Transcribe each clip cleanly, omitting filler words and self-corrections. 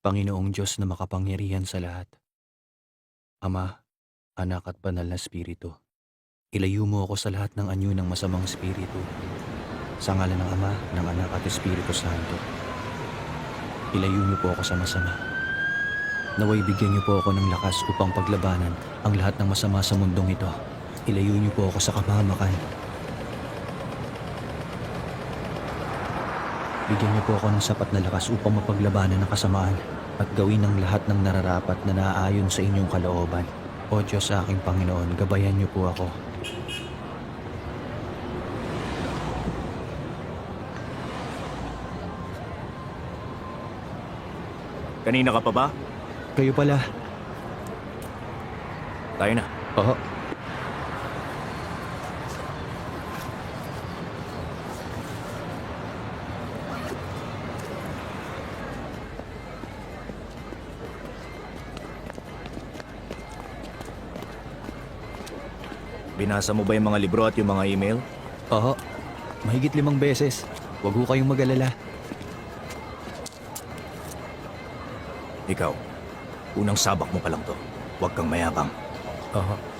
Panginoong Diyos na makapangyarihan sa lahat, Ama, Anak at Banal na Espiritu, ilayo mo ako sa lahat ng anyo ng masamang espiritu. Sa ngalan ng Ama, ng Anak at Espiritu Santo, ilayo niyo po ako sa masama. Naway bigyan niyo po ako ng lakas upang paglabanan ang lahat ng masama sa mundong ito. Ilayo niyo po ako sa kapahamakan. Bigyan niyo po ako ng sapat na lakas upang mapaglabanan ng kasamaan at gawin ang lahat ng nararapat na naaayon sa inyong kalooban. O Diyos sa aking Panginoon, gabayan niyo po ako. Kanina ka pa ba? Kayo pala. Tayo na. Oo. Binasa mo ba yung mga libro at yung mga email? Oo. Mahigit 5 beses. Huwag ho kayong mag-alala. Ikaw, unang sabak mo pa lang to. Huwag kang mayabang. Oo.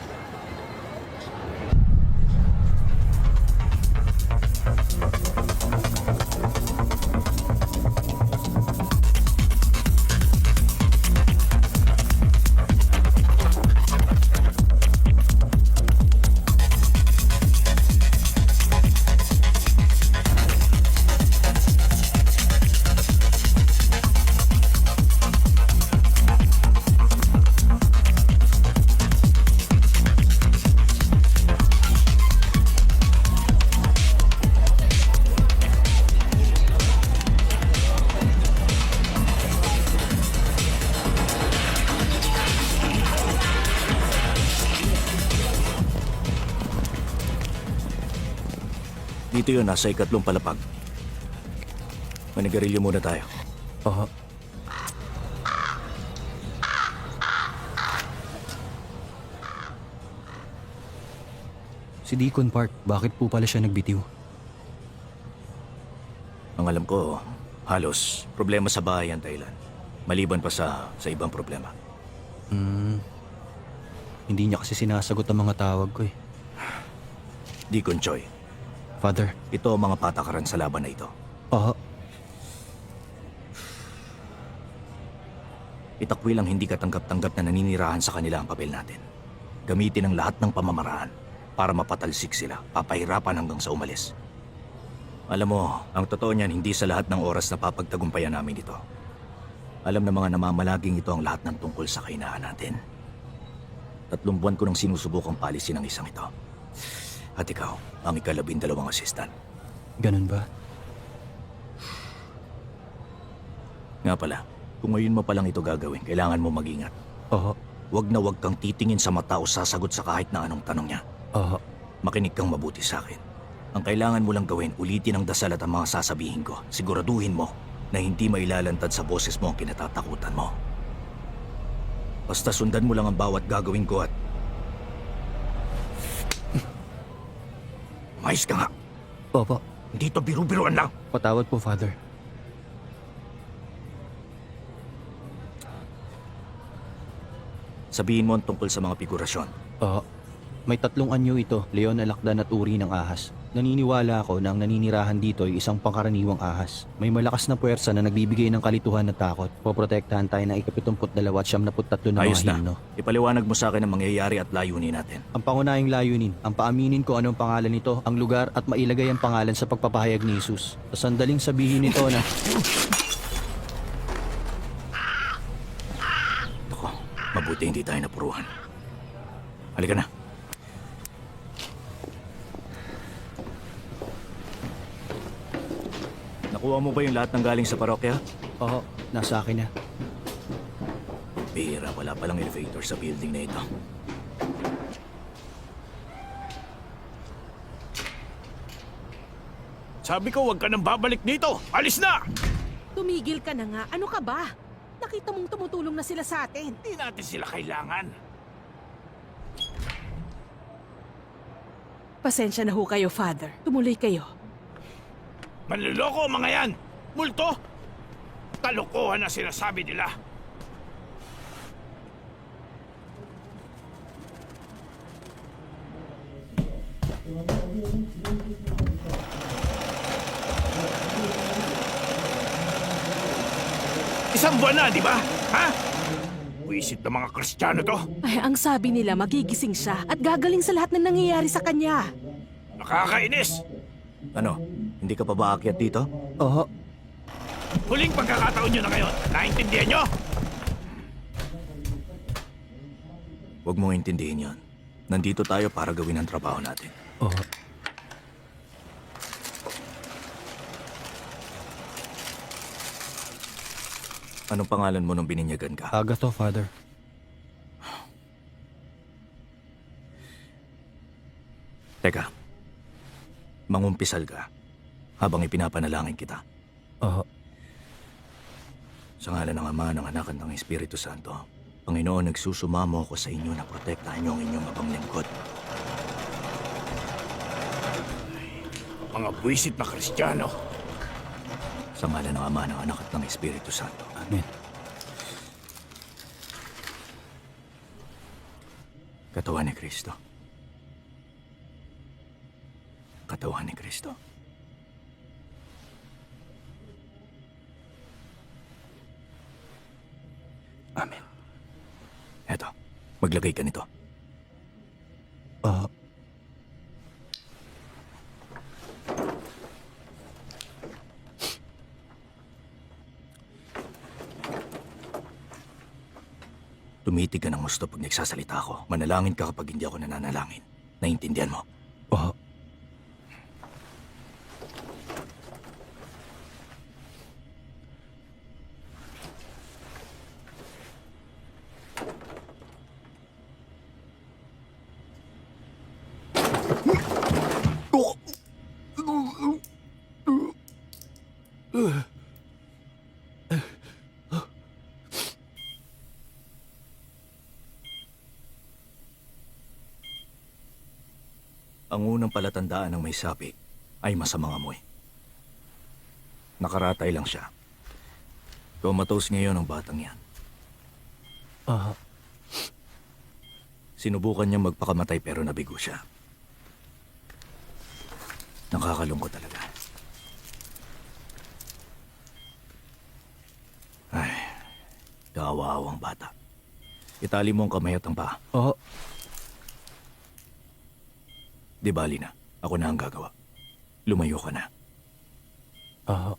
Dito yun, nasa ikatlong palapag. Manigarilyo muna tayo. Oo. Si Deacon Park, bakit po pala siya nagbitiw? Ang alam ko, halos problema sa bahay ang Thailand. Maliban pa sa ibang problema. Hindi niya kasi sinasagot ang mga tawag ko eh. Deacon Choi, Father. ito ang mga patakaran sa laban na ito. Oo. Itakwil ang hindi katanggap-tanggap na naninirahan sa kanila ang papel natin. Gamitin ang lahat ng pamamaraan para mapatalsik sila, papahirapan hanggang sa umalis. Alam mo, ang totoo niyan, hindi sa lahat ng oras na papagtagumpayan namin ito. Alam ng mga namamalaging ito ang lahat ng tungkol sa kahinaan natin. 3 buwan ko nang sinusubukang palisin ang isang ito. At ikaw, ang ika-12 assistant. Ganun ba? Nga pala, kung ngayon mo palang ito gagawin, kailangan mo mag-ingat. Oo. Huwag na huwag kang titingin sa mata o sasagot sa kahit na anong tanong niya. Oo. Makinig kang mabuti sa akin. Ang kailangan mo lang gawin, ulitin ang dasal at ang mga sasabihin ko. Siguraduhin mo na hindi mailalantad sa boses mo ang kinatatakutan mo. Basta sundan mo lang ang bawat gagawin ko at... Mais ka nga. Opo. Hindi to biru-biruan lang. Patawad po, Father. Sabihin mo ang tungkol sa mga figurasyon. Oo. May 3 anyo ito, leon, alakdan at uri ng ahas. Naniniwala ako na ang naninirahan dito ay isang pangkaraniwang ahas. May malakas na puwersa na nagbibigay ng kalituhan at takot. Poprotektahan tayo ng ika-72 at 73 na Ayos mga na. himno. Ipaliwanag mo sa akin ang mangyayari at layunin natin. Ang pangunahing layunin, ang paaminin ko anong pangalan nito, ang lugar at mailagay ang pangalan sa pagpapahayag ni Jesus. Sa sandaling sabihin nito na... Ako, mabuti hindi tayo napuruhan. Halika na. Nakuha mo ba yung lahat ng galing sa parokya? Oo, nasa akin na. Bihira, wala palang elevator sa building na ito. Sabi ko, huwag ka nang babalik dito! Alis na! Tumigil ka na nga. Ano ka ba? Nakita mong tumutulong na sila sa atin. Hindi natin sila kailangan. Pasensya na ho kayo, Father. Tumuloy kayo. Manloloko ang mga yan! Multo! kalokohan na sinasabi nila. Isang buwan na, di ba? Ha? Buisit na mga Kristiyano to. Ay, ang sabi nila magigising siya at gagaling sa lahat ng nangyayari sa kanya. Nakakainis. Ano? Hindi ka pa ba aakyat dito? Oo. Huling pagkakataon nyo na ngayon. Naintindihan nyo? Huwag mong intindihin yon. Nandito tayo para gawin ang trabaho natin. Oo. Anong pangalan mo nung bininyagan ka? Agato, Father. Teka. Mangumpisal ka habang ipinapanalangin kita. Oo. Sa ngalan ng Ama, ng Anak at ng Espiritu Santo, Panginoon, nagsusumamo ako sa inyo na protektahan niyo ang inyong abang lingkod. Mga buisit na Kristiyano. Sa ngalan ng Ama, ng Anak at ng Espiritu Santo. Amen. Katawan ni Kristo. Katawan ni Kristo. Amen. Eto, maglagay ka nito. Oo. Tumitig ka ng gusto pag nagsasalita ako. Manalangin ka kapag hindi ako nananalangin. Naiintindihan mo? Oo. Ang unang palatandaan ng may sapi ay masamang amoy. Nakaratay lang siya. Comatose ngayon ang batang yan. Oo. Sinubukan niya magpakamatay pero nabigo siya. Nakakalungkot talaga. Ay, kawaawang bata. Itali mo ang kamay at ang paa. Oo. Di bali na. Ako na ang gagawa. Lumayo ka na. Oo.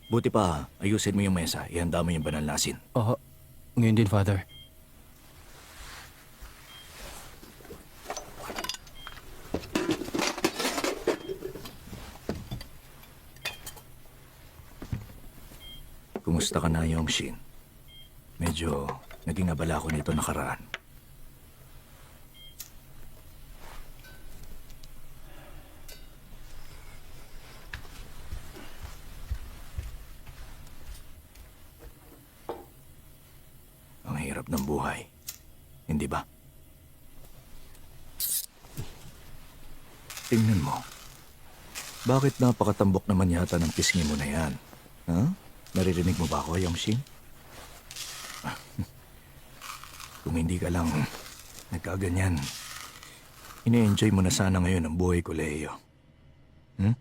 Buti pa, ayusin mo yung mesa. Ihanda mo yung banal na asin. Oo. Ngayon din, Father. Kumusta ka na, Yong Shin? Medyo naging abala ko nito nakaraan. Ang hirap ng buhay. Hindi ba? Tingnan mo. Bakit napakatambok naman yata ng pisngi mo na yan? Ha? Naririnig mo ba ako, Yongxin? Kung hindi ka lang nagkaganyan, ine-enjoy mo na sana ngayon ang buhay ko, Leo. Hmm?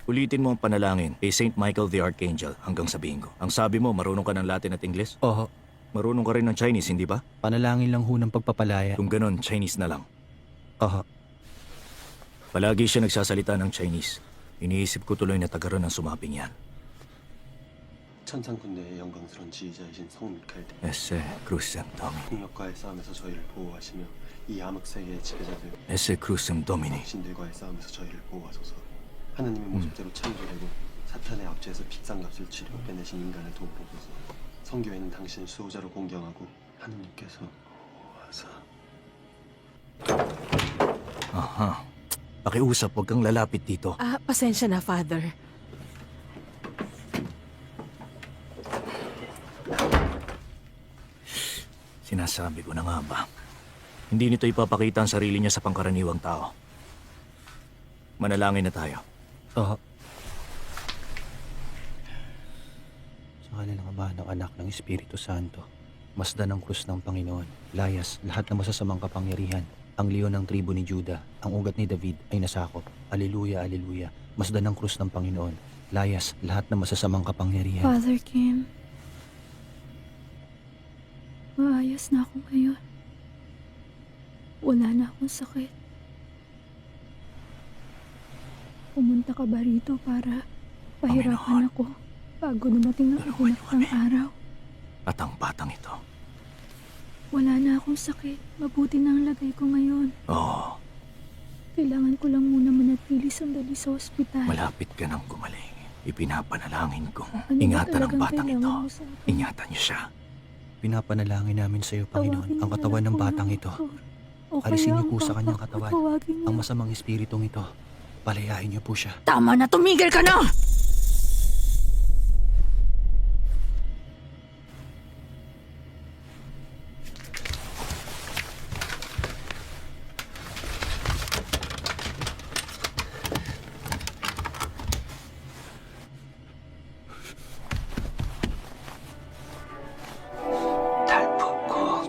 Ulitin mo ang panalangin kay Saint Michael the Archangel hanggang sabihin ko. Ang sabi mo, marunong ka ng Latin at Ingles? Oo. Marunong ka rin ng Chinese, hindi ba? Panalangin lang ho ng pagpapalaya. Kung ganon, Chinese na lang. Oo. Palagi siya nagsasalita ng Chinese. Iniisip ko tuloy na taga ron ang sumaping yan. 천상군대의 영광스러운 지휘자이신 성우 미카엘 대 Ese Crucem Domini. 폭력과의 싸움에서 저희를 보호하시며 이 암흑세계의 지배자들 Ese Crucem Domini. 신들과의 싸움에서 저희를 보호하소서. 하느님의 모습대로 창조되고 사탄의 압제에서 픽상값을 치르고 빼내신 인간을 도우소서. 성교회는 당신을 수호자로 공경하고 하느님께서 보호하사. Aha. Pakiusap, huwag kang lalapit dito. Ah, pasensya na, Father. Sinasabi ko na nga ba? Hindi nito ipapakita ang sarili niya sa pangkaraniwang tao. Manalangin na tayo. Sa ngalan ng Ama, ng Anak, ng Espiritu Santo, masdan ang krus ng Panginoon, layas lahat ng masasamang kapangyarihan, ang leon ng tribo ni Juda, ang ugat ni David ay nasakop. Aleluya, aleluya. Masdan ang krus ng Panginoon, layas lahat ng masasamang kapangyarihan. Father Kim, maayos na ako ngayon. Wala na akong sakit. Pumunta ka ba rito para pahirapan ako bago dumating ang itinakdang kami. araw? At ang batang ito. Wala na akong sakit. Mabuti na ang lagay ko ngayon. Oo, Kailangan ko lang muna manatili sandali sa ospital. malapit ka nang gumaling. Ipinapanalangin kong Ano ba ingatan ang talagang batang ito. kailangan mo sa akin? Ingatan niyo siya. Pinapanalangin namin sa iyo, Panginoon, Tawagin ang mo na katawan lang ng po batang ng ito. doktor. O Alisin kaya niyo ang po sa papa kanyang ko, katawan tawagin niyo. ang masamang espiritong ito. Palayain niyo po siya. Tama na, tumigil ka na!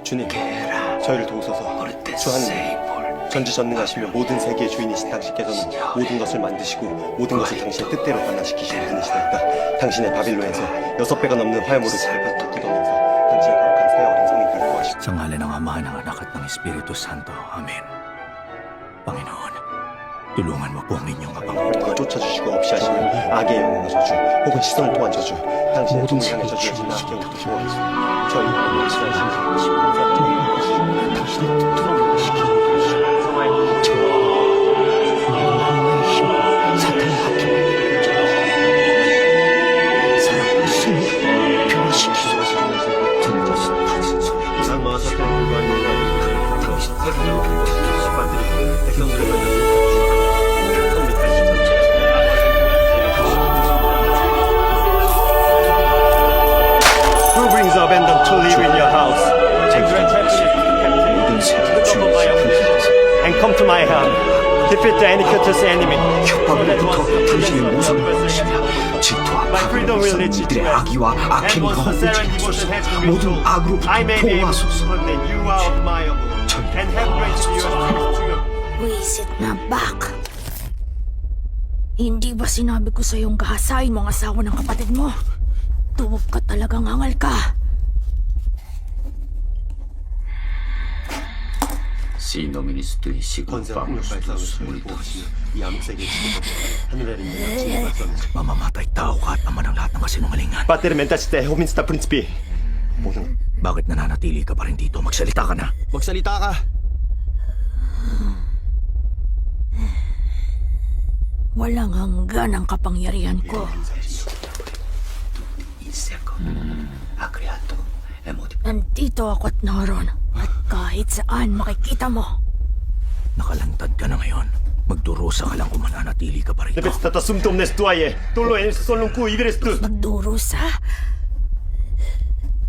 주님, 저희를 도우소서. 주 하느님, 전지전능하시며 모든 세계의 주인이신 당신께서는 모든 것을 만드시고 모든 것을 당신의 뜻대로 변화시키시는 분이시니까 당신의 바빌론에서 6배가 넘는 화염으로 잘 돋으면서 당신의 거룩한 새 어린 성이 결코하시고 Sa ngalan ng Ama, ng Anak at ng Espiritu Santo. Amen. Panginoon, tulungan mo po ang inyong abang. 더 쫓아주시고 없이 하시는 악의 영웅의 저주 혹은 시선을 통한 저주 당신의 종을 향해 저주하신 악경부터 도와주시고 저희 영웅을 확실하신 당신의 뜻대로 Who brings the abandoned to live in your house? And grant happiness to the captive, the top of my afflictions, and come to my help. Defeat the iniquitous enemy. 협박으로부터 당신의 모습을 보시며 질투와 My freedom will lead you to 이들의 rest. 악의와 And 악행이 once the 허물지 servant devotion 마소서. has been 모든 restored, 악으로부터 I may be able to 보호하소서. prove that you are of my own, and have granted you a spirit to your Wisit na back. Hindi ba sinabi ko sa'yong gahasain mo ang asawa ng kapatid mo? Tuwag ka talagang hangal ka. 시노미니스트의 시군 권세와 폭력 발상을 저희를 보호하시며 이 암흑세계의 지도자들 하늘에 있는 약진의 발상을 Mamamatay tao ka at ama ng lahat ng kasinungalingan. Pater mentasite hominsta principi. 모든 Bakit nananatili ka pa rin dito? Magsalita ka na. Magsalita ka! Walang hanggan ang kapangyarihan ko. Nandito ako at naroon. At kahit saan makikita mo. Nakalantad ka na ngayon. Magdurusa ka lang kung mananatili ka pa rito. Nepetstata sumtum nestuaye. Tulo en solung ku iberestu. Magdurusa?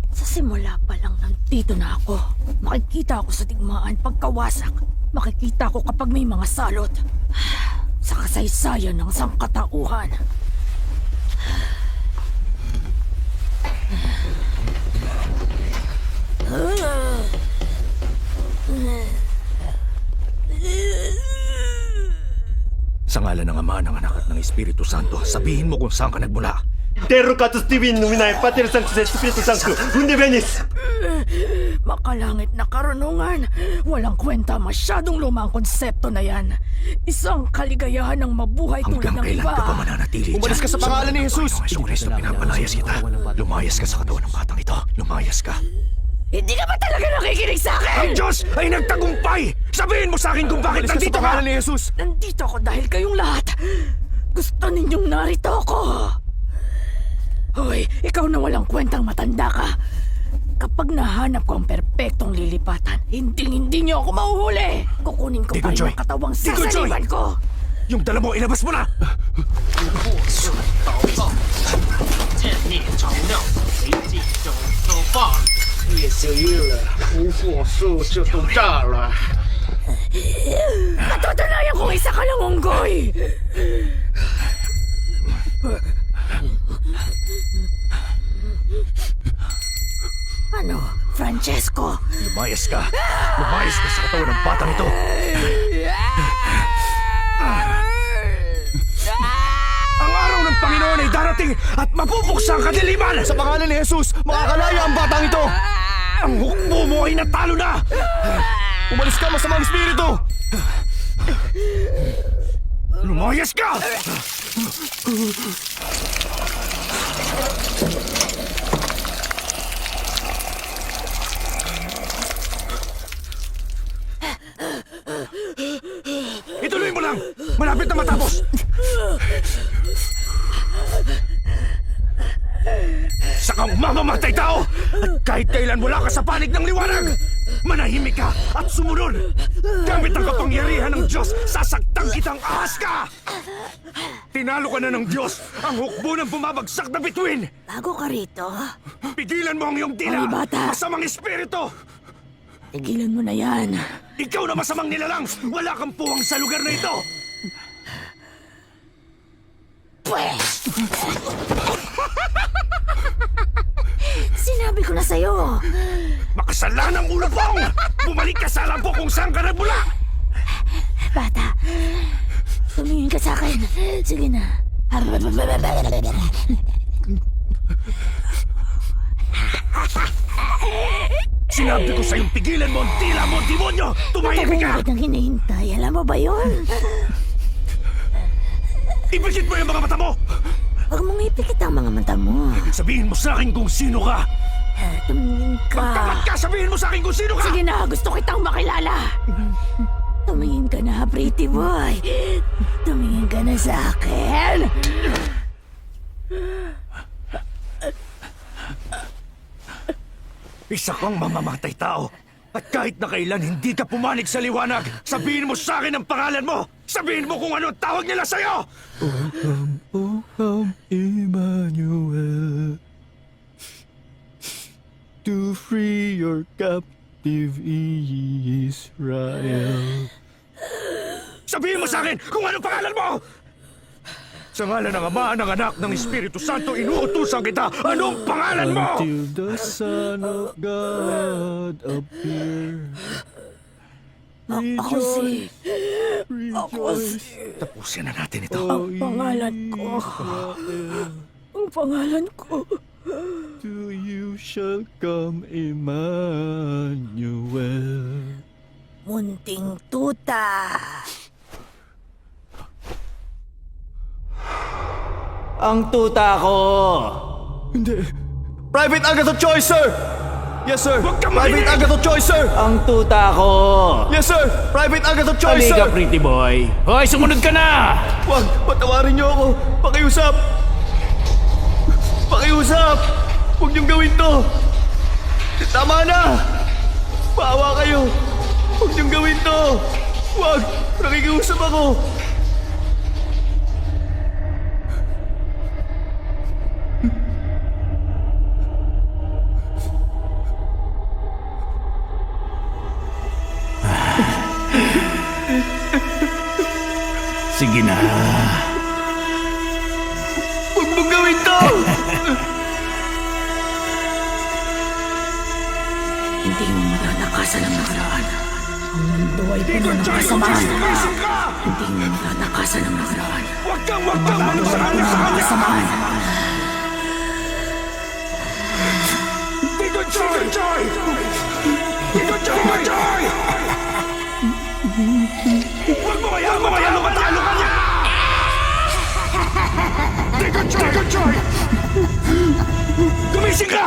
Sa simula pa lang nandito na ako. Makikita ako sa digmaan pagkawasak. Makikita ko kapag may mga salot. Sa kasaysayan ng sangkatauhan. Sa ngalan ng Ama, ng Anak at ng Espiritu Santo, sabihin mo kung saan ka nagmula. Terro katus divin numinae Pater Sanctus Espiritu Sanctus. Unde venis. Makalangit na karunungan. Walang kwenta, masyadong luma ang konsepto na yan. Isang kaligayahan ng mabuhay tulad Hanggang ng kailan iba. ka pa mananatili Umalis ka sa pangalan ni Jesus! Kristo, pinapalayas kita. Lumayas ka sa katawan ng batang ito. Lumayas ka. Hindi ka ba talaga nakikinig sa akin? Ang Diyos ay nagtagumpay! Sabihin mo sa akin kung bakit nandito ka! ni Jesus! Nandito ako dahil kayong lahat. Gusto ninyong narito ako. Hoy, ikaw na walang kwentang matanda ka. Kapag nahanap ko ang perpektong lilipatan, hindi niyo ako mahuhuli. Kukunin ko Di pa ko, Joy. yung katawang Di ko, Joy. sasaliban ko. Yung dala mo, ilabas mo na! 叶小月了，无火速就都炸了。 Matutulayan kong isa ka lang unggoy! Ano, Francesco? Lumayas ka! Lumayas ka sa katawan ng batang ito! Ang araw ng Panginoon ay darating at mapupuksa ang kadiliman! Sa pangalan ni Jesus, makakalaya ang batang ito! Ang hukbo mo ay natalo na! Umalis ka, masamang espiritu! Lumayas ka! Ituloy mo lang! Malapit na matapos! Sa kang mamamatay tao! At kahit kailan wala ka sa panig ng liwanag! Manahimik ka at sumunod! Gamit ang kapangyarihan ng Diyos, sasaktan kitang ahas ka! Tinalo ka na ng Diyos! Ang hukbo ng bumabagsak na bituin! Bago ka rito, Pigilan mo ang iyong tila! Ay, bata! Masamang espiritu! tigilan mo na yan. Ikaw na masamang nilalang! Wala kang puwang sa lugar na ito! Pwes! Sinabi ko na sa'yo. Makasalanang ulo pong! Bumalik ka sa alam ko kung saan ka nagmula! Bata, tumingin ka sa akin. Sige na. Sinabi ko sa'yong pigilan mo ang tila mo, demonyo! Tumahimik ka! Bakit nang hinihintay? Alam mo ba yun? Ipikit mo yung mga mata mo! Huwag mong ipikit ang mga mata mo. Sabihin mo sa akin kung sino ka! Tumingin ka. Magtapat ka! Sabihin mo sa akin kung sino ka! Sige na, gusto kitang makilala. Tumingin ka na, pretty boy. Tumingin ka na sa akin. Isa kang mamamatay tao! At kahit na kailan hindi ka pumanig sa liwanag, sabihin mo sa akin ang pangalan mo! Sabihin mo kung ano ang tawag nila sa'yo! O come, Emmanuel, to free your captive Israel. Sabihin mo sa akin kung ano pangalan mo! Sa ngalan ng Ama, ng Anak, ng Espiritu Santo, inuutusan kita! Anong pangalan mo? Until the Son of God appear. Ako si... Rejoice, Tapusin na natin ito. O Ang pangalan ko. Israel. Ang pangalan ko. To you shall come Emmanuel. Munting tuta. Ang tuta ko! Hindi. Private Agatha Choi, sir! Yes, sir! Huwag kang Private makinig! Agatha Choi, sir! Ang tuta ko! Yes, sir! Private Agatha Choi, sir! Halika, pretty boy. Hoy, sumunod ka na! Wag! Patawarin niyo ako! Pakiusap! Pakiusap! Huwag niyong gawin to! Tama na! Paawa kayo! Huwag niyong gawin to! Wag! Nakikiusap ako! Sige na. Huwag mong gawin to! Hindi mo matatakasan ang nakaraan. Ang mundo ay Di ko puno ng tiyay kung kasamaan. gising ka! Hindi mo matatakasan ang nakaraan. Huwag kang ano sa kanya sa kanya! Kasamaan. Tito Joy! Tito Joy! Huwag mo kaya matalo ka niya! Tito Joy! Gumising ka!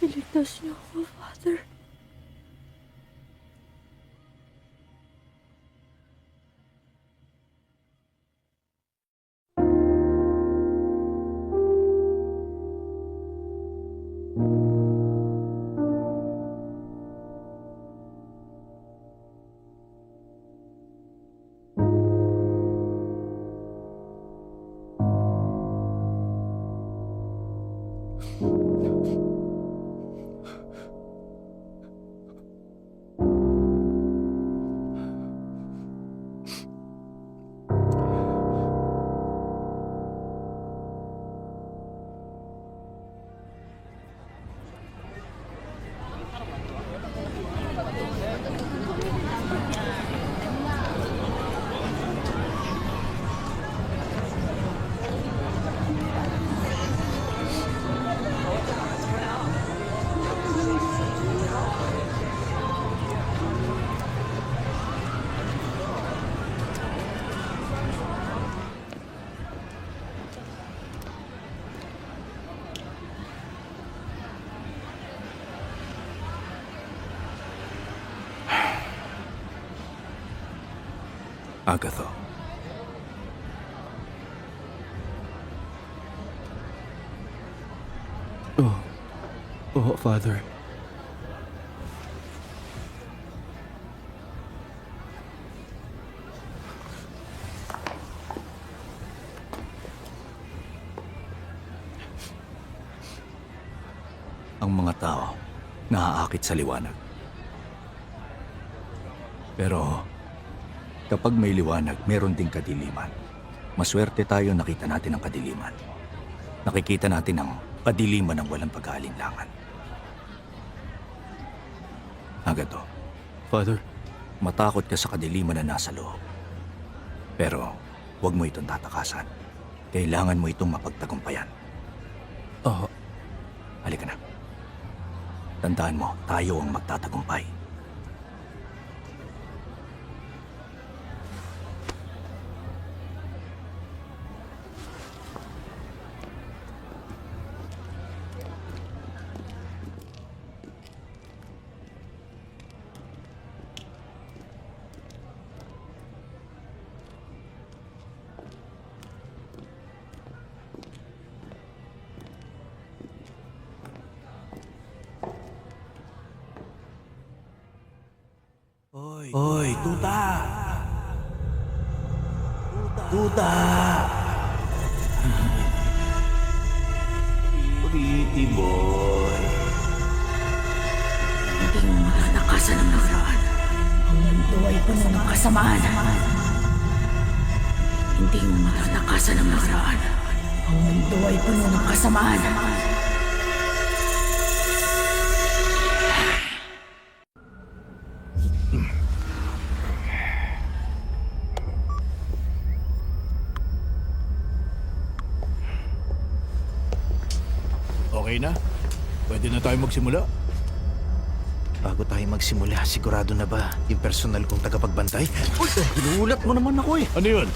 Iligtas niyo ako, Father. Agatho. Oh, Father. Ang mga tao naaakit sa liwanag. Pero kapag may liwanag, meron ding kadiliman. Maswerte tayo nakita natin ang kadiliman. Nakikita natin ang kadiliman ng walang pag-aalinlangan. Agatho, Father, matakot ka sa kadiliman na nasa loob. Pero huwag mo itong tatakasan. Kailangan mo itong mapagtagumpayan. oh, Halika na. Tandaan mo, tayo ang magtatagumpay. Hoy, tuta! Tuta! Pretty boy. Hindi mo matatakasan ang nakaraan. Ang mundo ay puno ng kasamaan. Hindi mo matatakasan ang nakaraan. Ang mundo ay puno ng kasamaan. Okay na? Pwede na tayo magsimula? bago tayo magsimula, sigurado na ba yung personal kong tagapagbantay? Uy, ginuulat mo naman ako eh. Ano yun?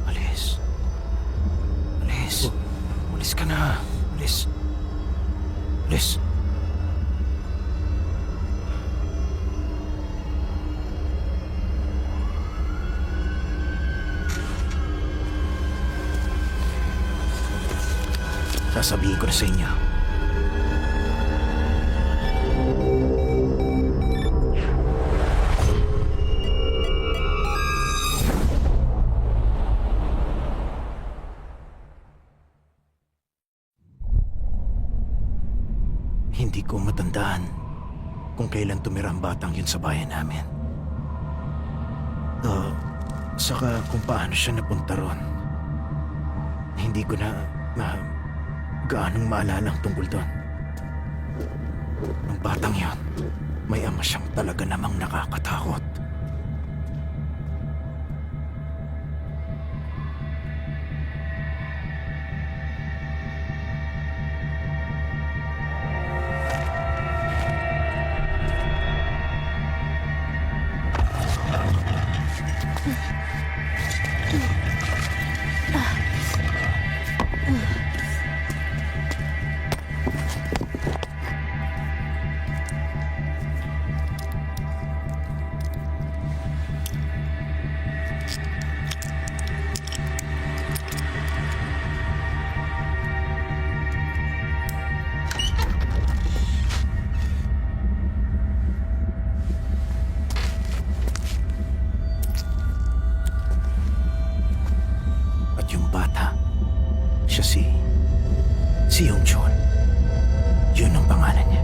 Alis. Alis. Alis ka na. Alis. Alis. Sasabihin ko na sa inyo. Hindi ko matandaan kung kailan tumira ang batang yun sa bayan namin. Saka kung paano siya napunta ron. Hindi ko na gaanong maalala ang tungkol doon. Ang batang yon, may ama siyang talaga namang nakakatakot. Siya si Yongchun. Yun ang pangalan niya.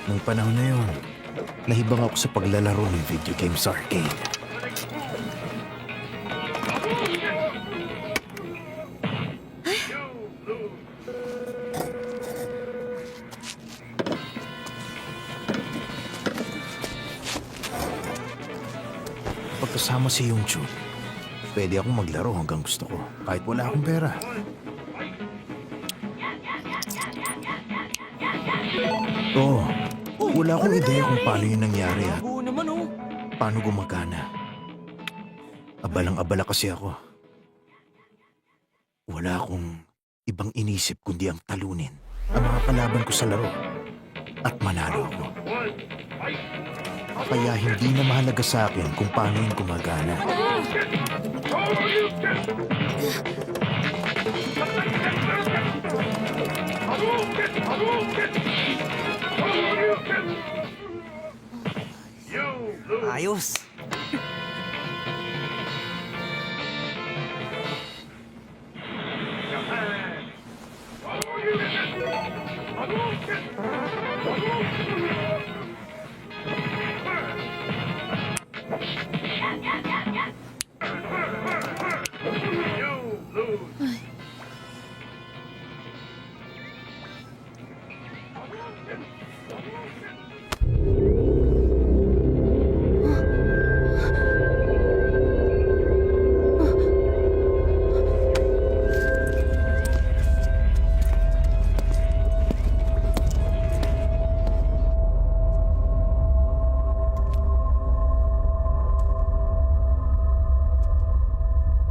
Nung panahon na yun, nahibang ako sa paglalaro ng video game sa arcade. Pagkasama si Yongchun, pwede akong maglaro hanggang gusto ko, kahit wala akong pera. Oo, wala akong ideya kung paano yun nangyari at paano gumagana. Abalang-abala kasi ako. Wala akong ibang inisip kundi ang talunin ang mga kalaban ko sa laro at manalo ako. Kaya hindi na mahalaga sa akin kung paano yun gumagana. Ayos!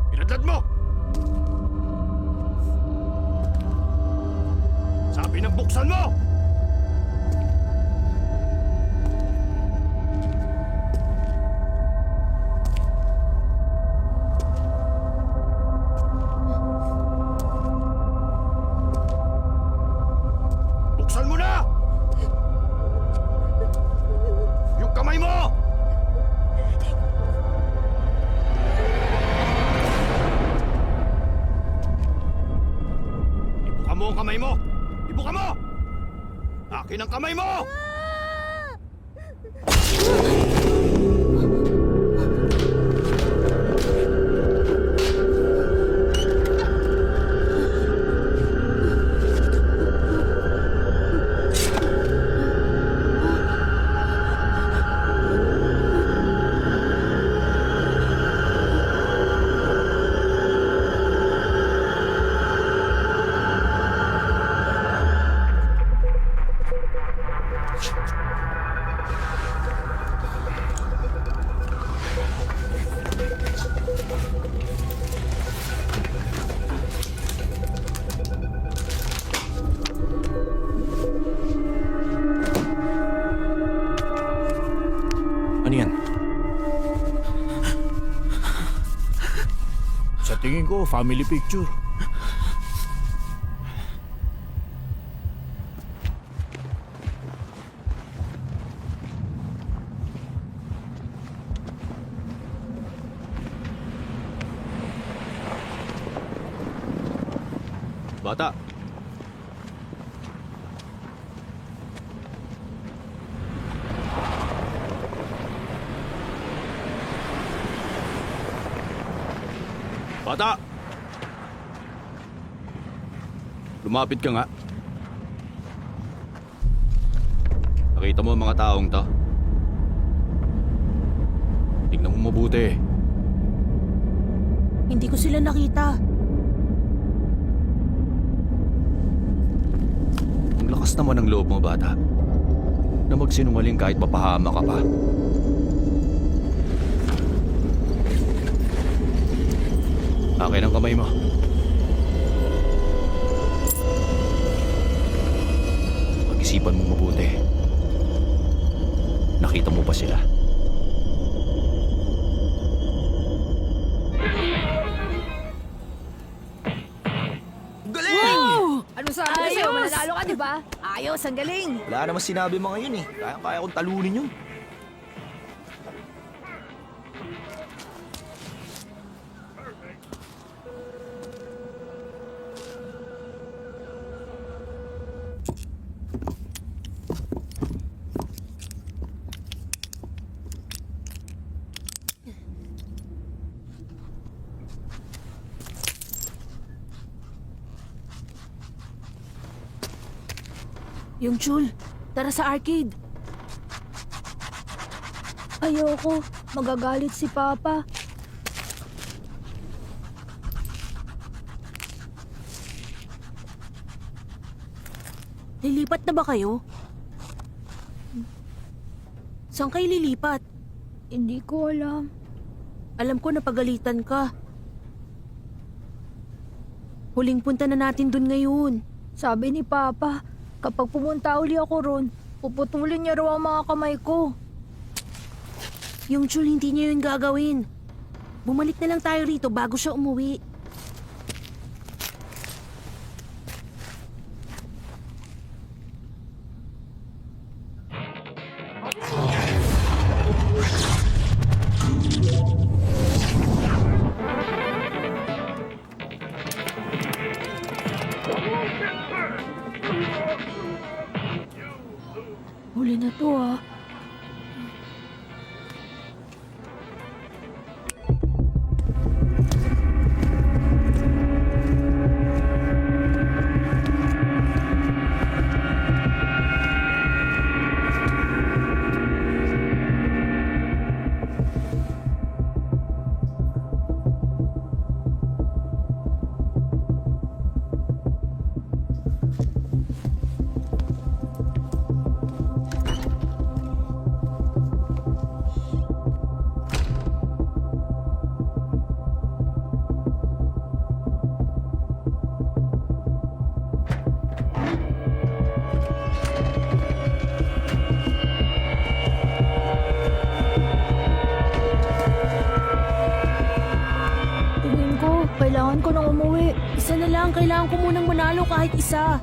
Pinadlad mo! Sabi ng buksan mo! Buksan mo na! Yung kamay mo! Ibuka mo ang kamay mo! Ibuka mo! Akin ang kamay mo! Ano yan? Sa tingin ko, family picture. Bata! Bata! Lumapit ka nga. Nakita mo ang mga taong to? Tignan mo mabuti. Hindi ko sila nakita. Ang lakas naman ng loob mo, bata. Na magsinungaling kahit mapahama ka pa. Akin ang kamay mo. Pag-isipan mo mabuti. Nakita mo ba sila? Wow! ah. Ayos, ang galing. Wala naman sinabi mga yun eh. Kaya kong talunin yun. Yung Chul, tara sa arcade. Ayoko. Magagalit si Papa. Lilipat na ba kayo? Saan kayo lilipat? Hindi ko alam. Alam ko napagalitan ka. Huling punta na natin dun ngayon. Sabi ni Papa, kapag pumunta uli ako ron, puputulin niya raw ang mga kamay ko. Yung Chul, hindi niya yun gagawin. Bumalik na lang tayo rito bago siya umuwi. Huli na to ah. Tingin ko, kailangan ko nang umuwi. Isa na lang, kailangan ko munang manalo kahit isa.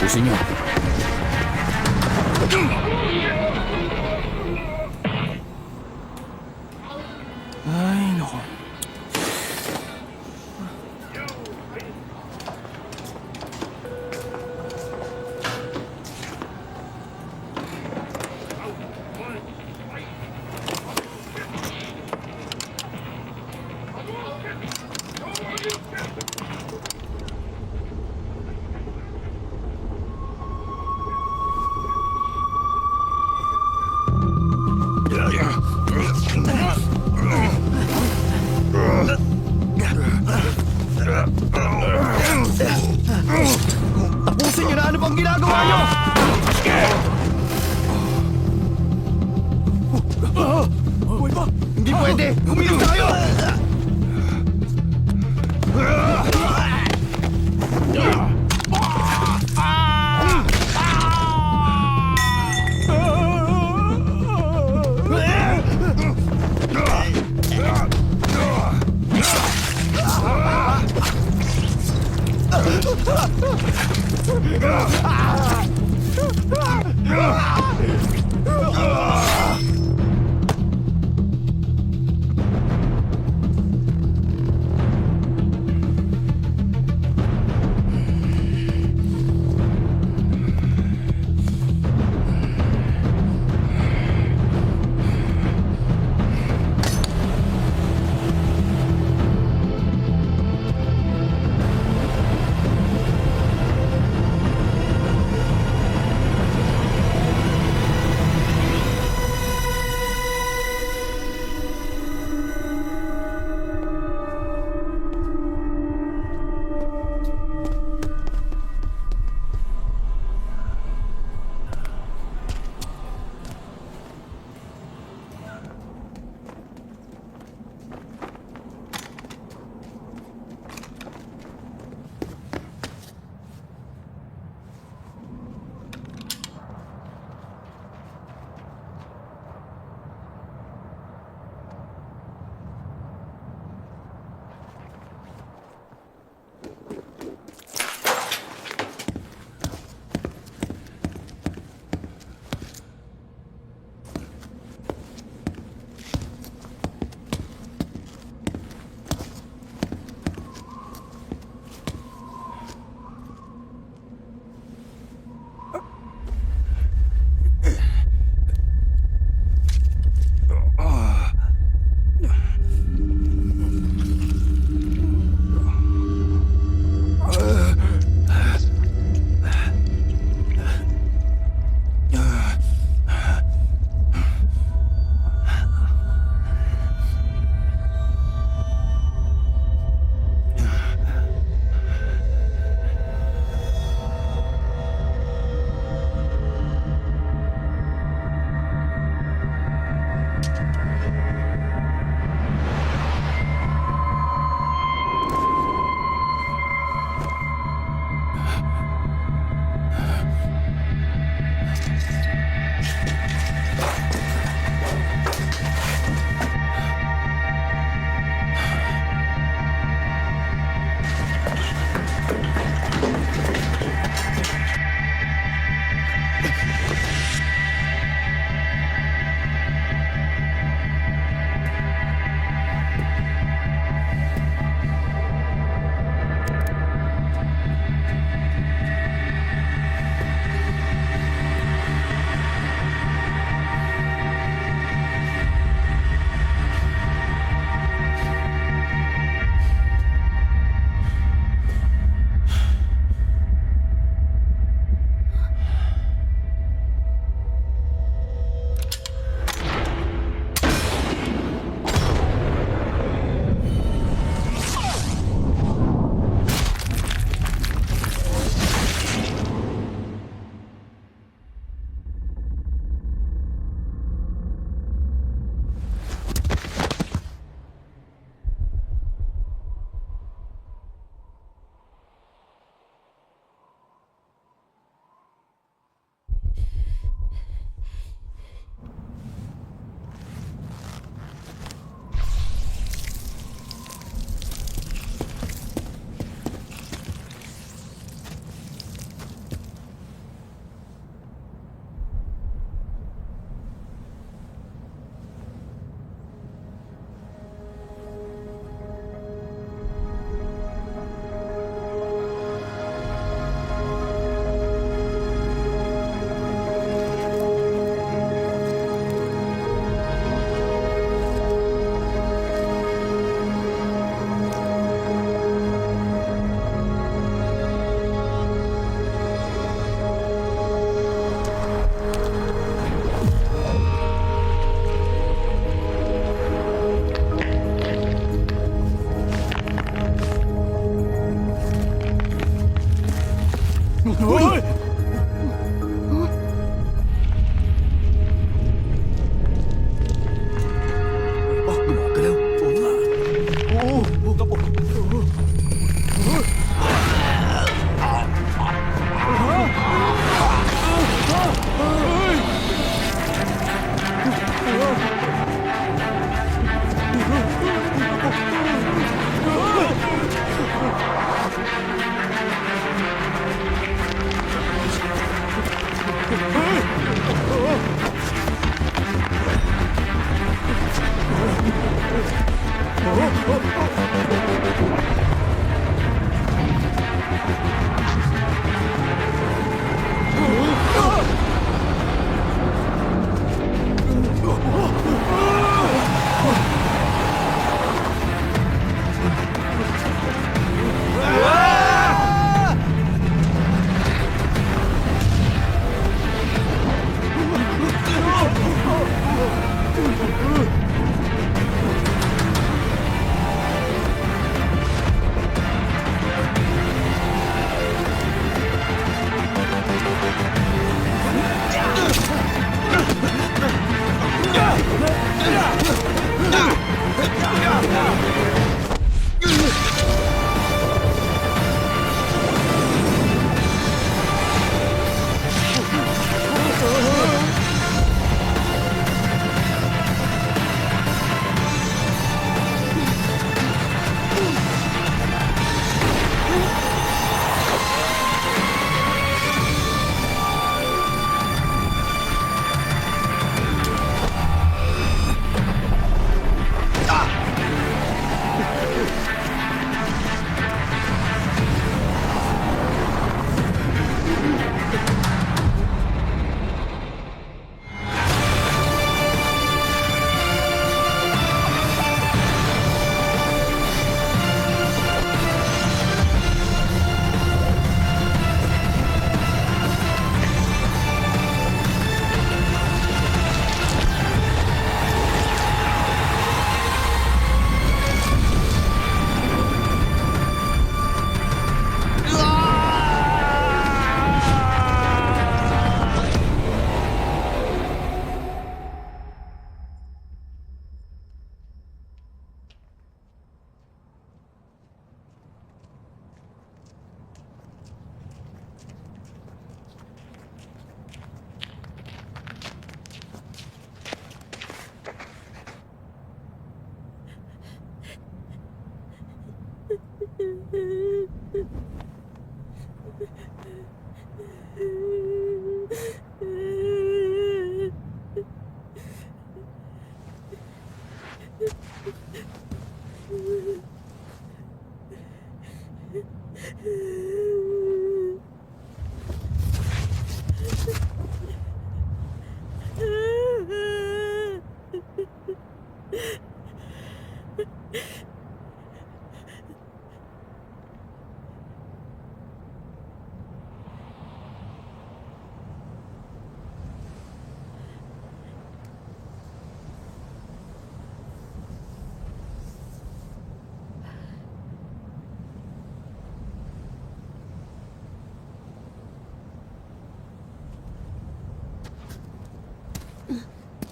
Pusin niyo. Ay, nako. Tapusin niyo na! Ano bang ginagawa niyo? Hindi pwede! Kumilos tayo! Gumagalaw. Oo nga.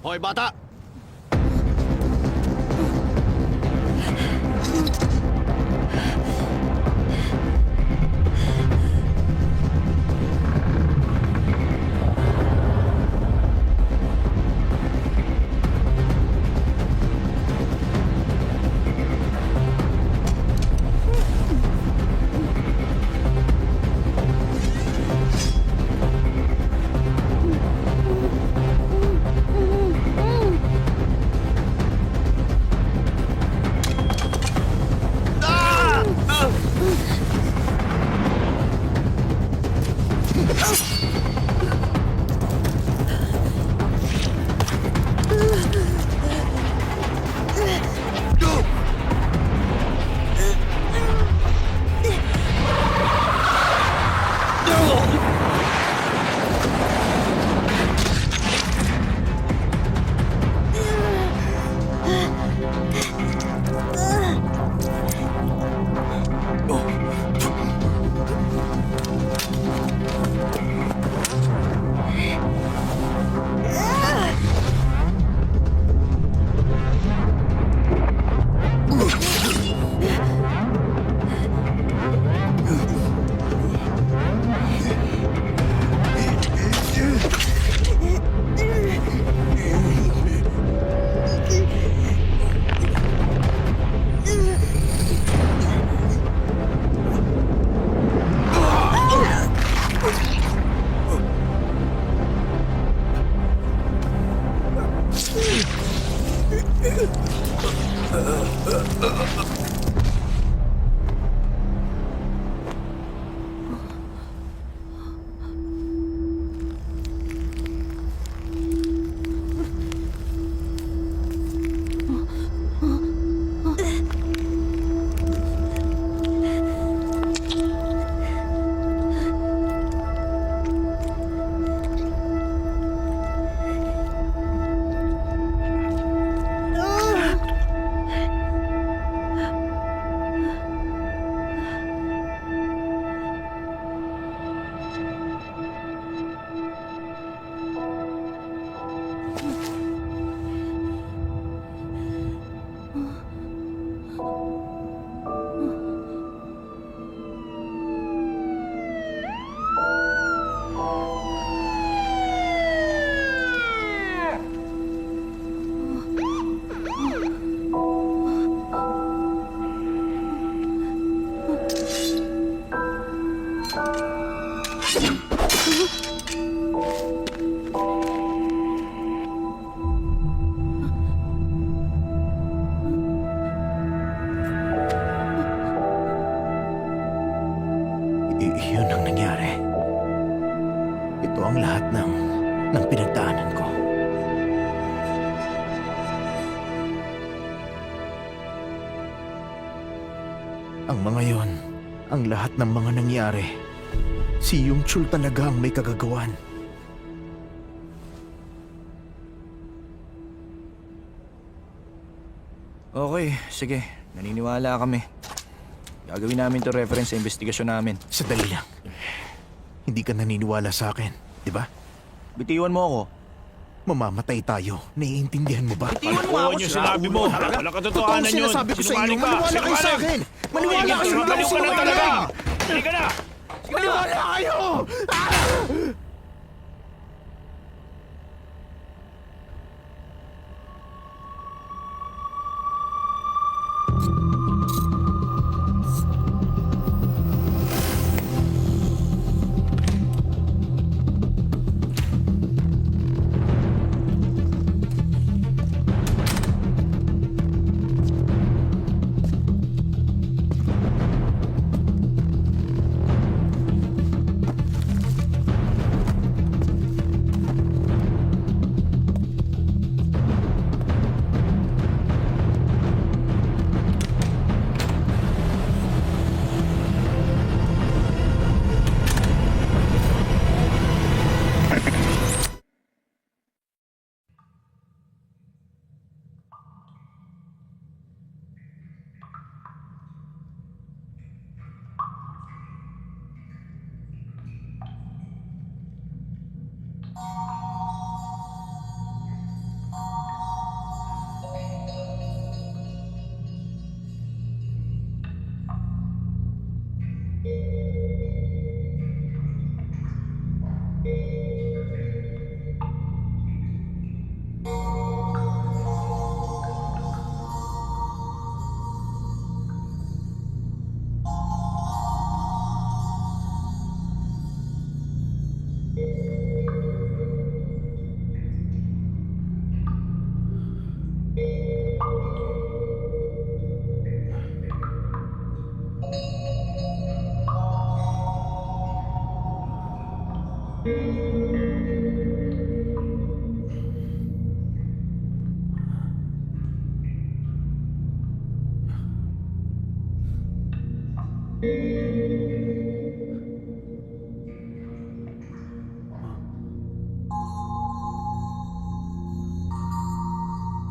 Hoy, bata! Iyon ang nangyari. Ito ang lahat ng pinagdaanan ko. Ang mga yon, ang lahat ng mga nangyari. Si Yung Chul talaga ang may kagagawan. Okay, sige. Naniniwala kami. Gagawin namin to reference sa investigasyon namin. Sandali lang. Hindi ka naniniwala sa akin, di ba? Bitiwan mo ako. Mamamatay tayo. Naiintindihan mo ba? Bitiwan mo ako. yung sinabi mo. Wala katotohanan Totoo yun. sinasabi ko sa inyo. Sinungaling ka. Maniwala kayo sa akin. Maniwala kayo. Hindi ako Sinungaling ka na talaga. sinungaling. Hindi ka na. Maniwala kayo!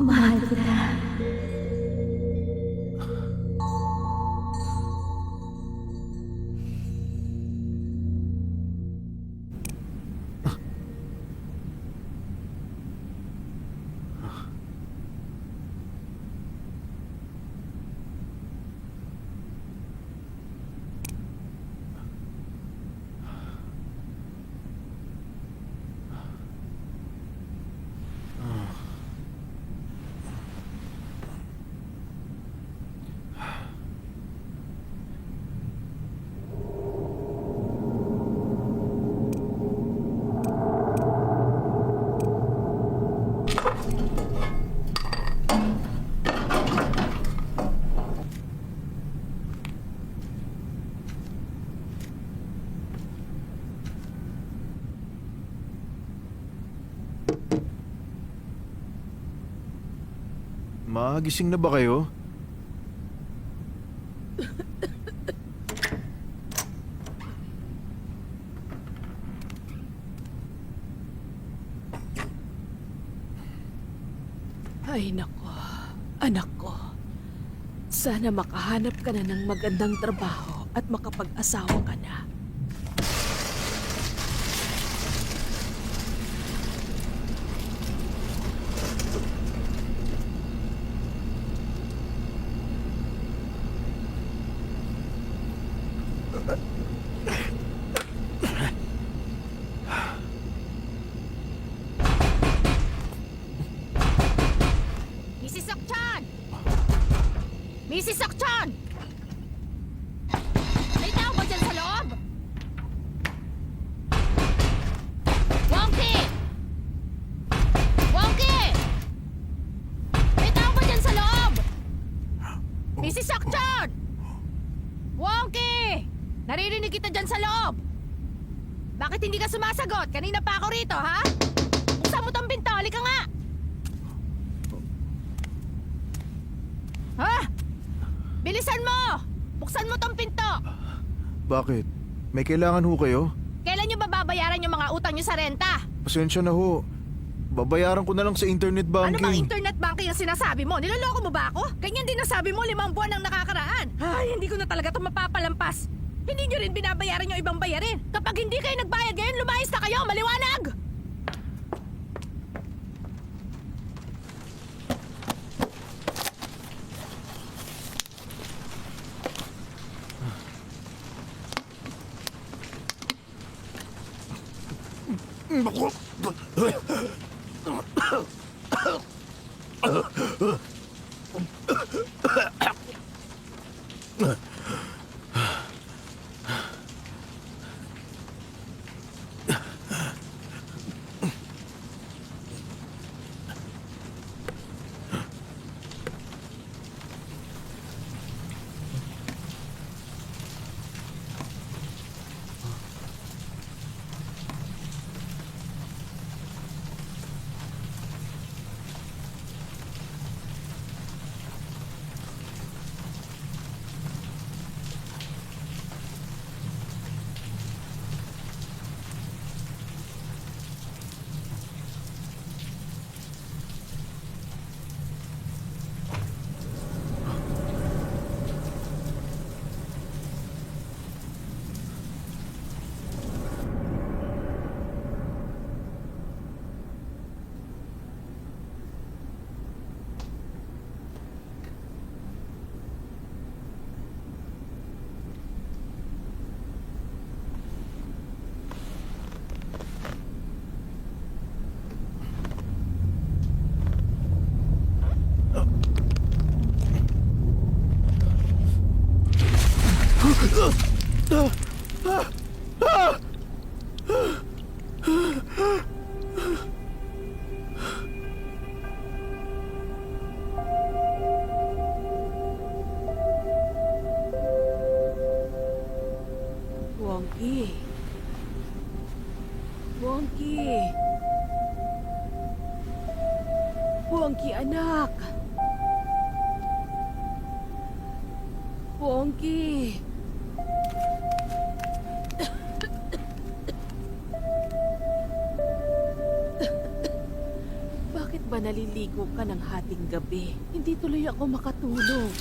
Mahal kita. Magising na ba kayo? Ay nako, anak ko. Sana makahanap ka na ng magandang trabaho at makapag-asawa ka na. Mrs. Sokchan! Mrs. Sokchan! May tao ba dyan sa loob? Naririnig kita dyan sa loob! Bakit hindi ka sumasagot? Kanina pa ako rito, ha? Buksan mo tong pinto, halika nga! Ha? Bilisan mo! Buksan mo tong pinto! Bakit? May kailangan ho kayo? Kailan nyo babayaran yung mga utang nyo sa renta? Pasensya na ho. Babayaran ko na lang sa internet Ano bang banking. internet banking ang sinasabi mo? Niloloko mo ba ako? Ganyan din nasabi mo 5 buwan ang nakakaraan. Ay, hindi ko na talaga ito mapapalampas. Hindi nyo rin binabayaran yung ibang bayarin. Kapag hindi kayo nagbayad ngayon, lumayas na kayo! Maliwanag! Wongki. Wongki. Wongki, anak. Wongki. Bakit ba naliligo ka ng hating gabi? Hindi tuloy ako makatulog.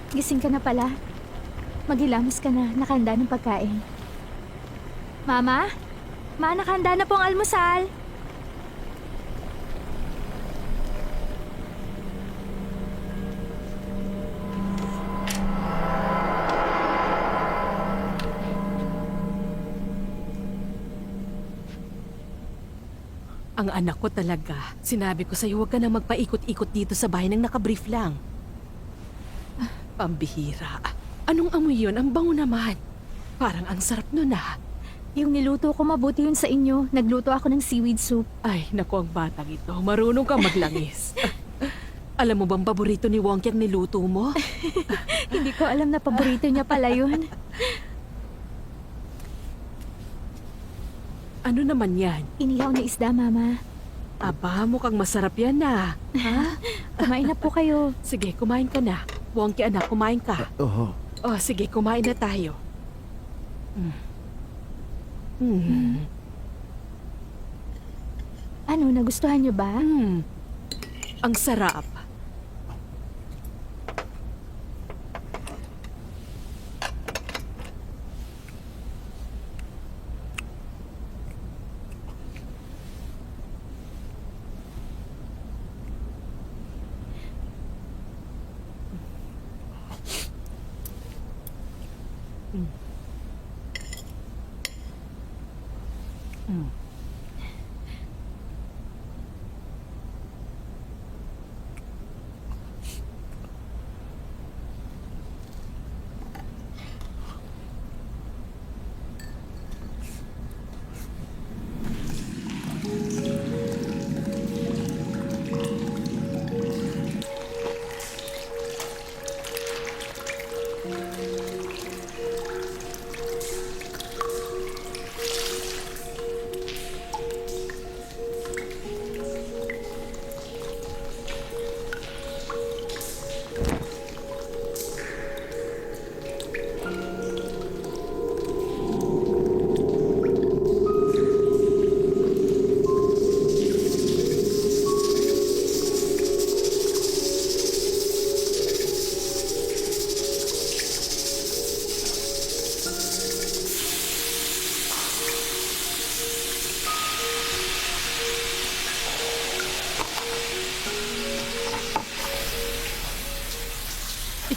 Gising ka na pala. Maghilamos ka na. Nakahanda ng pagkain. Mama? Ma, nakahanda na pong almusal. Ang anak ko talaga. Sinabi ko sa'yo, huwag ka na magpaikot-ikot dito sa bahay nang nakabrief lang. Pambihira. Anong amoy yun? Ang bango naman. Parang ang sarap nun ah. Yung niluto ko, mabuti yun sa inyo. Nagluto ako ng seaweed soup. Ay, naku ang batang ito. Marunong kang maglangis. Alam mo bang paborito ni Wonky ang niluto mo? Hindi ko alam na paborito niya pala yun. Ano naman yan? Inihaw na isda, Mama. Aba, mukhang masarap yan na. Ha? Kumain na po kayo. Sige, kumain ka na. Wonky anak, kumain ka. Oo. Oh, sige, kumain na tayo. Ano, nagustuhan niyo ba? Ang sarap.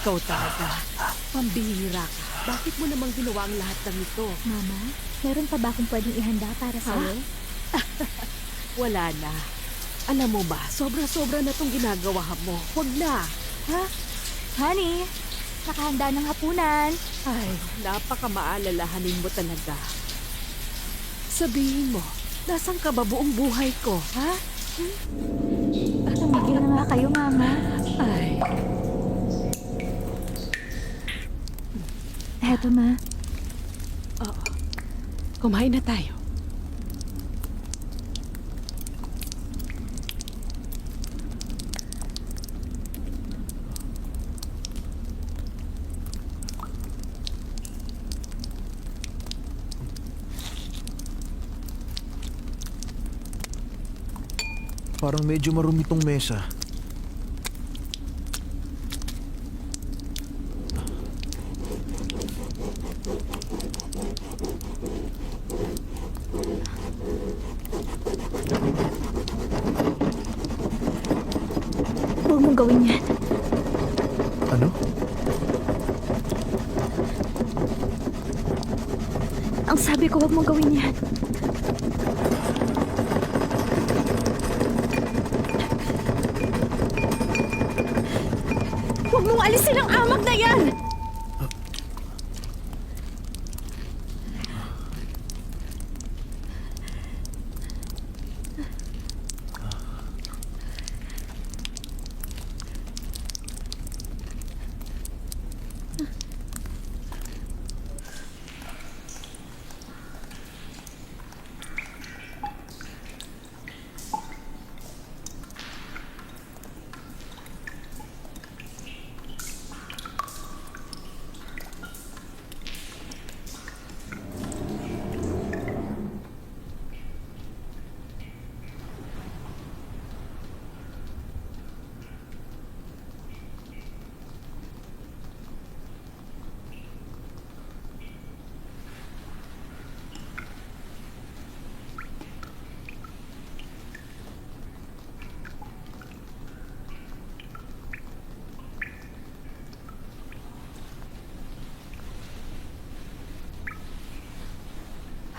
Ikaw talaga. Pambihira ka. Bakit mo namang ginawa ang lahat ng ito? Mama, meron pa ba akong pwedeng ihanda para sa'yo? Wala na. Alam mo ba, sobra-sobra na tong ginagawa mo. Huwag na. Ha? Honey, nakahanda ng hapunan. Ay, napakamaalalahanin mo talaga. Sabihin mo, nasan ka ba buong buhay ko, ha? Tumigil na nga kayo, Mama. Ay, Eto, Ma. oo. Kumain na tayo. Parang medyo marumi tong mesa. Huwag mong gawin yan. Ano? Ang sabi ko, huwag mong gawin yan. Huwag mong alisin ang amag na yan!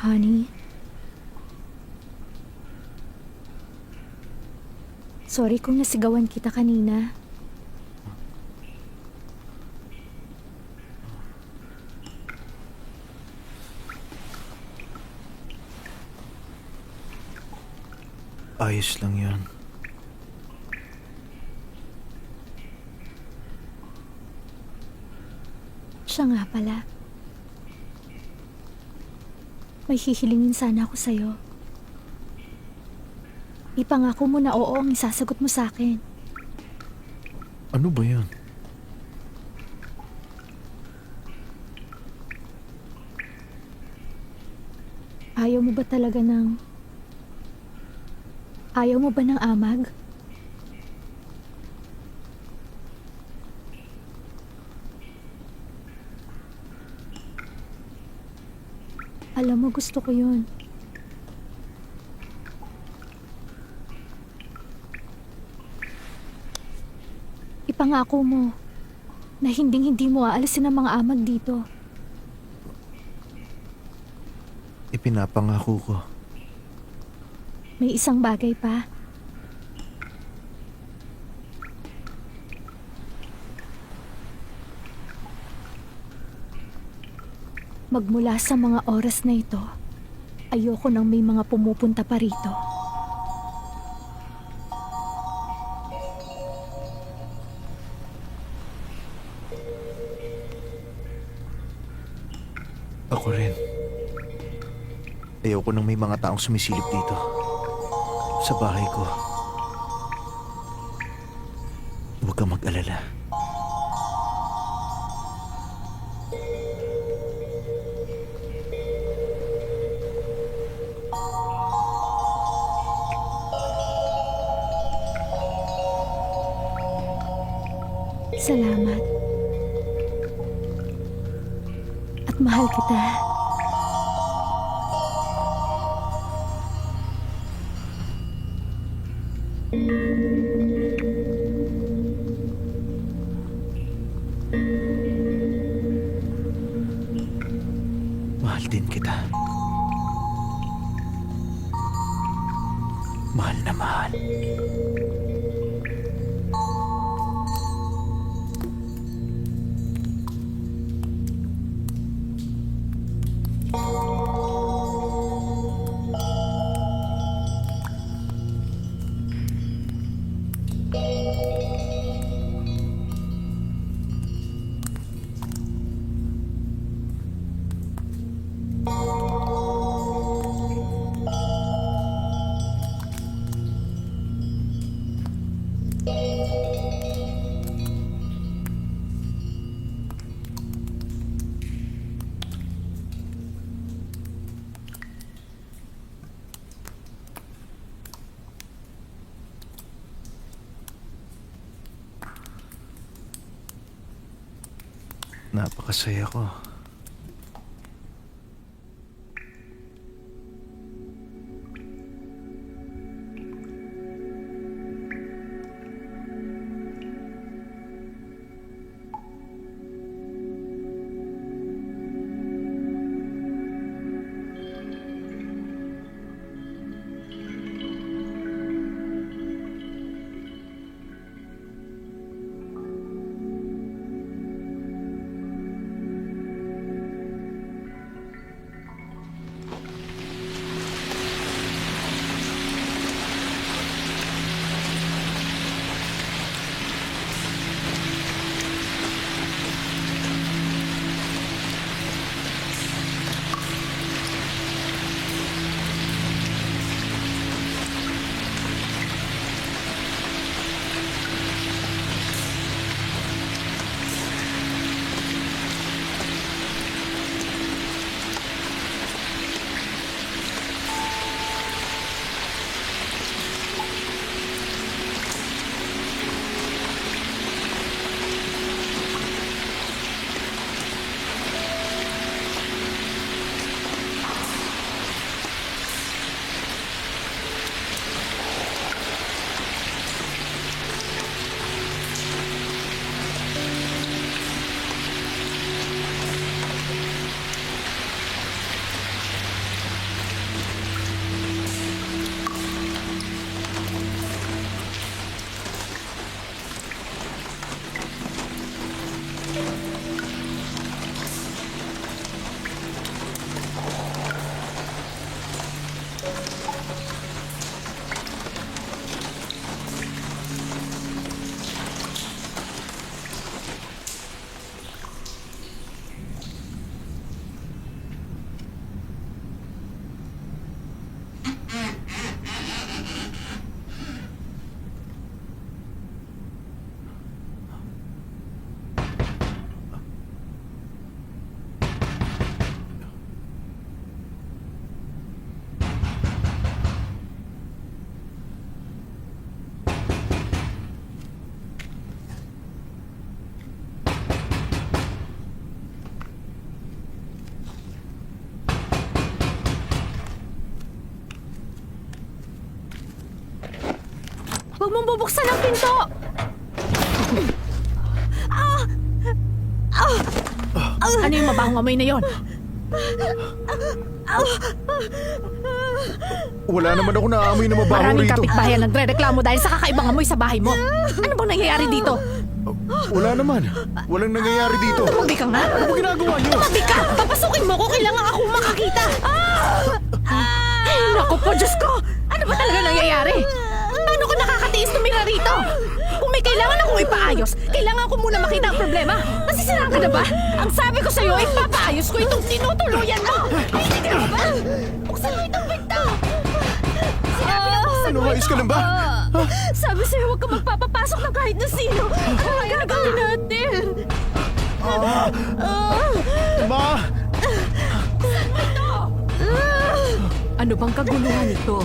Honey? Sorry kung nasigawan kita kanina. Ayos lang yan. Siya nga pala. May hihilingin sana ako sa'yo. Ipangako mo na oo ang isasagot mo sa akin. Ano ba yan? Ayaw mo ba talaga ng... Ayaw mo ba ng amag? Alam mo, gusto ko yun. Ipangako mo na hinding-hindi mo aalisin ang mga amag dito. Ipinapangako ko. May isang bagay pa. Magmula sa mga oras na ito, ayoko nang may mga pumupunta pa rito. Ako rin. Ayoko nang may mga taong sumisilip dito. Sa bahay ko. Huwag kang mag-alala. Salamat. At mahal kita. Mahal din kita. Mahal na mahal. Napakasaya ko. Huwag mong bubuksan ang pinto! Ano yung mabahong amoy na yon? Wala naman ako naamoy na mabaho Maraming rito. kapitbahay ang nagre-reklamo dahil sa kakaibang amoy sa bahay mo. Ano bang nangyayari dito? Wala naman. Walang nangyayari dito. Tumabi ka nga! Ano ba ginagawa niyo? Tumabi ka! Papasukin mo ko! Kailangan akong makakita! Ay, naku po, Diyos ko! Ano ba talaga nangyayari? Paano ko nakakatiis tumira rito? Kung may kailangan akong ipaayos, kailangan ko muna makita ang problema. Nasisiraan ka na ba? Ang sabi ko sa'yo, ipapaayos ko itong tinutuluyan mo! Ay, hindi ka ba? Buksan mo itong pinto! Sinabi na buksan Ano, mo ayos ka lang ba? Sabi sa'yo, huwag ka magpapapasok ng kahit na sino. Ano kaya gagawin natin? Ma! Ano bang kaguluhan ito?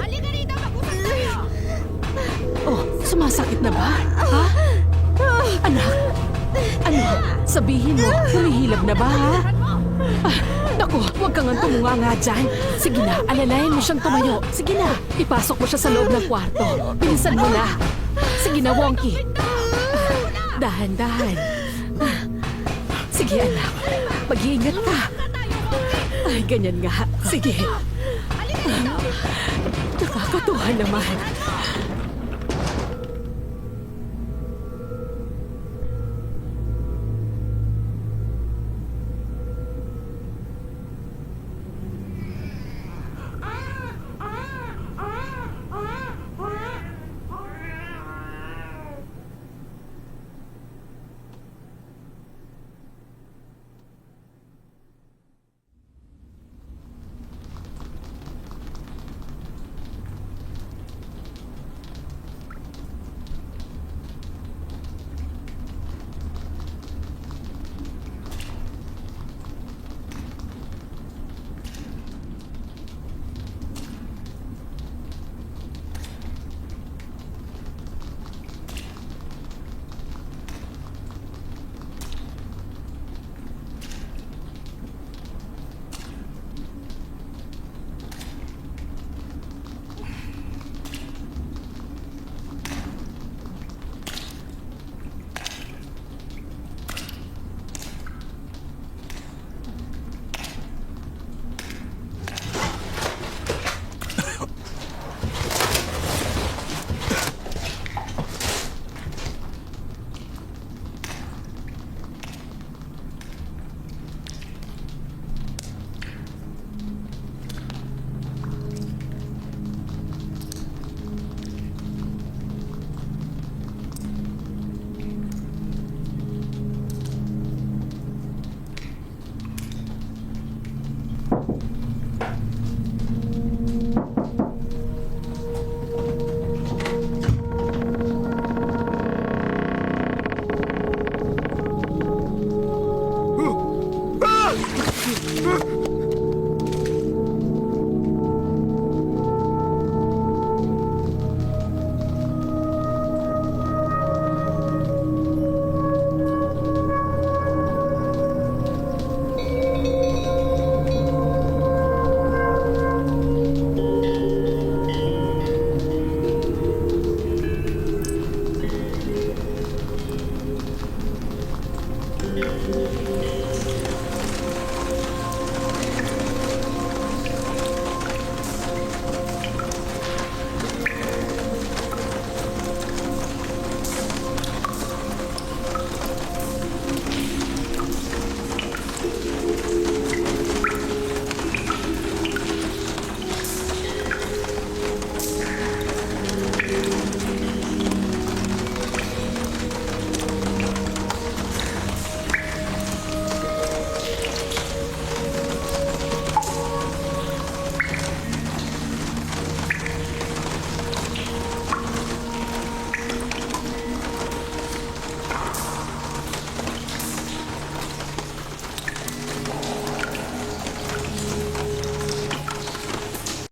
Halika rito, mag-usap tayo! Oh, sumasakit na ba? Ha? Anak, ano? Sabihin mo, humihilab na ba, ha? Naku, huwag kang tumunganga dyan. Sige na, alalayan mo siyang tumayo. Sige na, ipasok mo siya sa loob ng kwarto. Bilisan mo na. Sige na, Wonky. Dahan-dahan. Sige, anak. Mag-iingat ka. Ay, ganyan nga. Sige. Nakakatuwa naman.